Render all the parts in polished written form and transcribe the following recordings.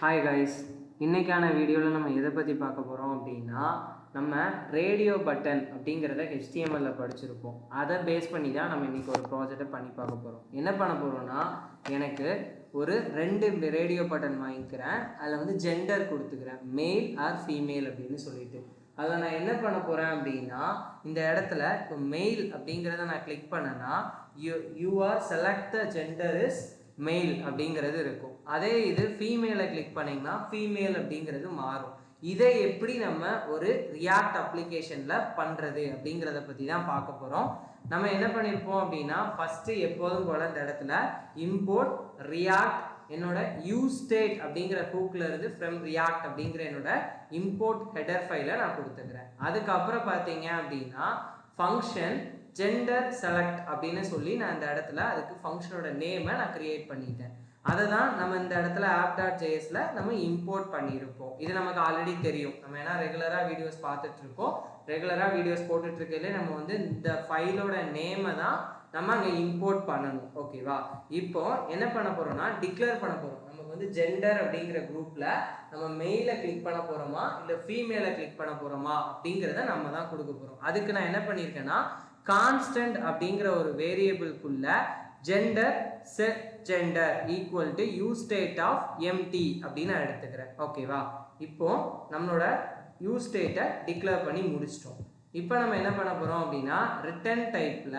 Hi guys, இன்றைக்கான வீடியோவில் நம்ம எதை பற்றி பார்க்க போகிறோம் அப்படின்னா, நம்ம ரேடியோ பட்டன் அப்படிங்கிறத ஹெச்டிஎம்எல்ல படிச்சிருப்போம். அதை பேஸ் பண்ணி தான் நம்ம இன்றைக்கி ஒரு ப்ராஜெக்டை பண்ணி பார்க்க போகிறோம். என்ன பண்ண போகிறோன்னா, எனக்கு ஒரு 2 ரேடியோ பட்டன் வாங்கிக்கிறேன். அதில் வந்து ஜெண்டர் கொடுத்துக்கிறேன், மேல் ஆர் ஃபீமேல் அப்படின்னு சொல்லிட்டு. அதில் நான் என்ன பண்ண போகிறேன் அப்படின்னா, இந்த இடத்துல இப்போ மெயில் அப்படிங்கிறத நான் கிளிக் பண்ணேன்னா you are select the gender is mail அப்படிங்கிறது இருக்கும். அதே இது ஃபீமேலை கிளிக் பண்ணிங்கன்னா ஃபீமேல் அப்படிங்கிறது மாறும். இதை எப்படி நம்ம ஒரு ரியாக்ட் அப்ளிகேஷனில் பண்ணுறது அப்படிங்கிறத பற்றி தான் பார்க்க போகிறோம். நம்ம என்ன பண்ணியிருப்போம் அப்படின்னா, ஃபஸ்ட்டு எப்போதும் போல் இந்த இடத்துல இம்போர்ட் ரியாக்ட் என்னோட யூஸ்டேட் அப்படிங்கிற ஹூக்கில் இருந்து ஃப்ரம் ரியாக்ட் அப்படிங்கிற என்னோட இம்போர்ட் ஹெடர் ஃபைலை நான் கொடுத்துக்கிறேன். அதுக்கப்புறம் பார்த்தீங்க அப்படின்னா ஃபங்க்ஷன் ஜெண்டர் செலக்ட் அப்படின்னு சொல்லி நான் இந்த இடத்துல அதுக்கு ஃபங்க்ஷனோட நேமை நான் கிரியேட் பண்ணிட்டேன். அதை தான் நம்ம இந்த இடத்துல app.jsல நம்ம இம்போர்ட் பண்ணியிருப்போம். இது நமக்கு ஆல்ரெடி தெரியும். நம்ம ஏன்னா ரெகுலராக வீடியோஸ் பார்த்துட்டு இருக்கோம், ரெகுலராக வீடியோஸ் போட்டுட்டு இருக்கையிலே நம்ம வந்து இந்த ஃபைலோட நேமை தான் நம்ம அங்கே இம்போர்ட் பண்ணணும். ஓகேவா? இப்போ என்ன பண்ண போறோம்னா, டிக்ளேர் பண்ண போறோம். நமக்கு வந்து ஜெண்டர் அப்படிங்கிற குரூப்ல நம்ம மெயிலை கிளிக் பண்ண போறோமா இல்லை ஃபீமேலை கிளிக் பண்ண போறோமா அப்படிங்கிறத நம்ம தான் கொடுக்க போறோம். அதுக்கு நான் என்ன பண்ணியிருக்கேன்னா, கான்ஸ்டன்ட் அப்படிங்கிற ஒரு வேரியபிள்குள்ள gender set gender equal to you state of empty அப்படின்னு நான் எடுத்துக்கிறேன். ஓகேவா? இப்போ நம்மளோட யூ ஸ்டேட்டை டிக்ளேர் பண்ணி முடிச்சிட்டோம். இப்போ நம்ம என்ன பண்ண போறோம் அப்படின்னா, ரிட்டர்ன் டைப்ல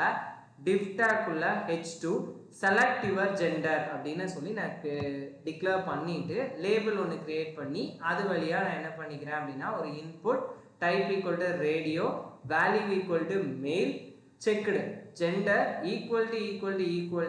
div tag-குள்ள h2 select your gender அப்படின்னு சொல்லி நான் டிக்ளேர் பண்ணிட்டு லேபிள் ஒன்று கிரியேட் பண்ணி அது வழியாக நான் என்ன பண்ணிக்கிறேன் அப்படின்னா, ஒரு input type equal to radio value equal to mail checked gender equal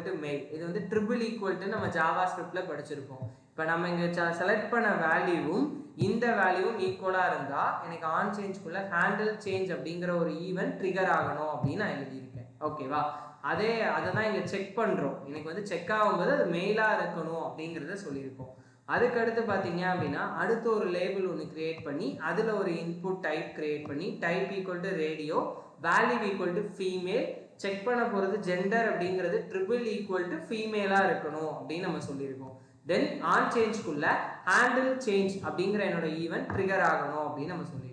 to mail. இது வந்து ட்ரிபிள் ஈக்குவல் டு நம்ம ஜாவா ஸ்கிரிப்ட்ல படிச்சிருப்போம். இப்போ நம்ம இங்கே செலக்ட் பண்ண வேல்யூவும் இந்த வேல்யூவும் ஈக்குவலாக இருந்தால் எனக்கு ஆன் சேஞ்ச்குள்ள ஹேண்டில் சேஞ்ச் அப்படிங்கிற ஒரு ஈவெண்ட் ட்ரிகர் ஆகணும் அப்படின்னு நான் எழுதியிருக்கேன். ஓகேவா? அதை தான் இங்கே செக் பண்ணுறோம். எனக்கு வந்து செக் ஆகும்போது அது மெயிலாக இருக்கணும் அப்படிங்கிறத சொல்லியிருக்கோம். அதுக்கடுத்து பார்த்தீங்க அப்படின்னா, அடுத்து ஒரு லேபிள் ஒன்று கிரியேட் பண்ணி அதில் ஒரு இன்புட் டைப் கிரியேட் பண்ணி type equal to radio value equal to female check பண்ண போகிறது ஜெண்டர் அப்படிங்கிறது ட்ரிபிள் ஈக்குவல் டு ஃபீமேலாக இருக்கணும் அப்படின்னு நம்ம சொல்லியிருக்கோம். தென் ஆன் சேஞ்ச்குள்ள ஹேண்டில் சேஞ்ச் அப்படிங்கிற என்னோட ஈவெண்ட் ட்ரிகர் ஆகணும் அப்படின்னு நம்ம சொல்லிட்டோம்.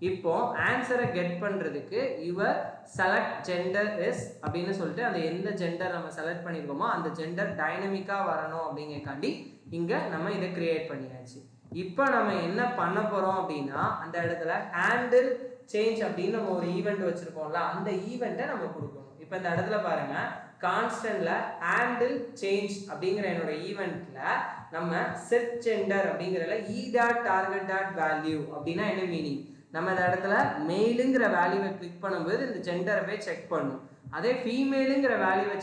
இப்போ ஆன்சரை கெட் பண்ணுறதுக்கு யுவர் செலக்ட் ஜெண்டர் இஸ் அப்படின்னு சொல்லிட்டு அந்த எந்த ஜெண்டர் நம்ம செலக்ட் பண்ணியிருக்கோமோ அந்த ஜெண்டர் டைனமிக்காக வரணும் அப்படிங்கக்காண்டி இங்கே நம்ம இதை கிரியேட் பண்ணியாச்சு. இப்போ நம்ம என்ன பண்ண போகிறோம் அப்படின்னா, அந்த இடத்துல ஹேண்டில் சேஞ்ச் அப்படின்னு நம்ம ஒரு ஈவெண்ட் வச்சுருக்கோம்ல, அந்த ஈவெண்ட்டை நம்ம கொடுக்கணும். இப்போ இந்த இடத்துல பாருங்க, கான்ஸ்டன்ட்ல ஹேண்டில் சேஞ்ச் அப்படிங்கிற என்னோட ஈவெண்ட்ல நம்ம செட் ஜெண்டர் அப்படிங்கிறதுல e.target.value அப்படின்னா என்ன மீனிங், நம்ம இந்த இடத்துல மெயிலுங்கிற வேல்யூவை கிளிக் பண்ணும்போது இந்த ஜெண்டரை போய் செக் பண்ணும். அதே ஃபீமேலுங்கிற வேல்யூவை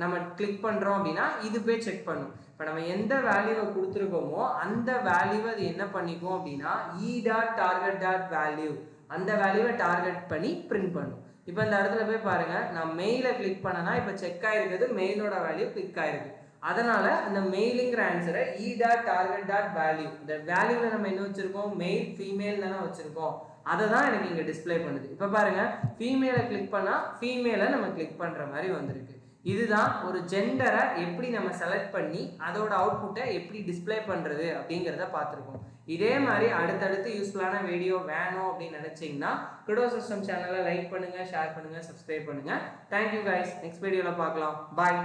நம்ம கிளிக் பண்ணுறோம் அப்படின்னா இது போய் செக் பண்ணும். இப்போ நம்ம எந்த வேல்யூவை கொடுத்துருக்கோமோ அந்த வேல்யூவை அது என்ன பண்ணிக்கும் அப்படின்னா e.target.value அந்த வேல்யூவை டார்கெட் பண்ணி பிரிண்ட் பண்ணும். இப்போ இந்த இடத்துல போய் பாருங்க, நான் மெயிலை கிளிக் பண்ணனா இப்போ செக் ஆயிருக்குது, மெயிலோட வேல்யூ கிளிக் ஆயிருக்கு. அதனால அந்த மெயிலுங்கிற ஆன்சரை e.target.value இந்த வேல்யூவில் நம்ம என்ன வச்சிருக்கோம், மெயில் ஃபீமேல் தானே வச்சிருக்கோம், அதை தான் எனக்கு இங்கே டிஸ்பிளே பண்ணுது. இப்போ பாருங்க, ஃபீமேலை கிளிக் பண்ணால் ஃபீமேலை நம்ம கிளிக் பண்ணுற மாதிரி வந்திருக்கு. இதுதான் ஒரு ஜெண்டரை எப்படி நம்ம செலக்ட் பண்ணி அதோட அவுட்புட்டை எப்படி டிஸ்பிளே பண்ணுறது அப்படிங்கிறத பார்த்துருக்கோம். இதே மாதிரி அடுத்தடுத்து யூஸ்ஃபுல்லான வீடியோ வேணும் அப்படின்னு நினச்சிங்கன்னா கிரிடோ சிஸ்டம் சேனலை லைக் பண்ணுங்கள், ஷேர் பண்ணுங்கள், சப்ஸ்கிரைப் பண்ணுங்கள். தேங்க்யூ கைஸ், நெக்ஸ்ட் வீடியோவில் பார்க்கலாம். பாய்.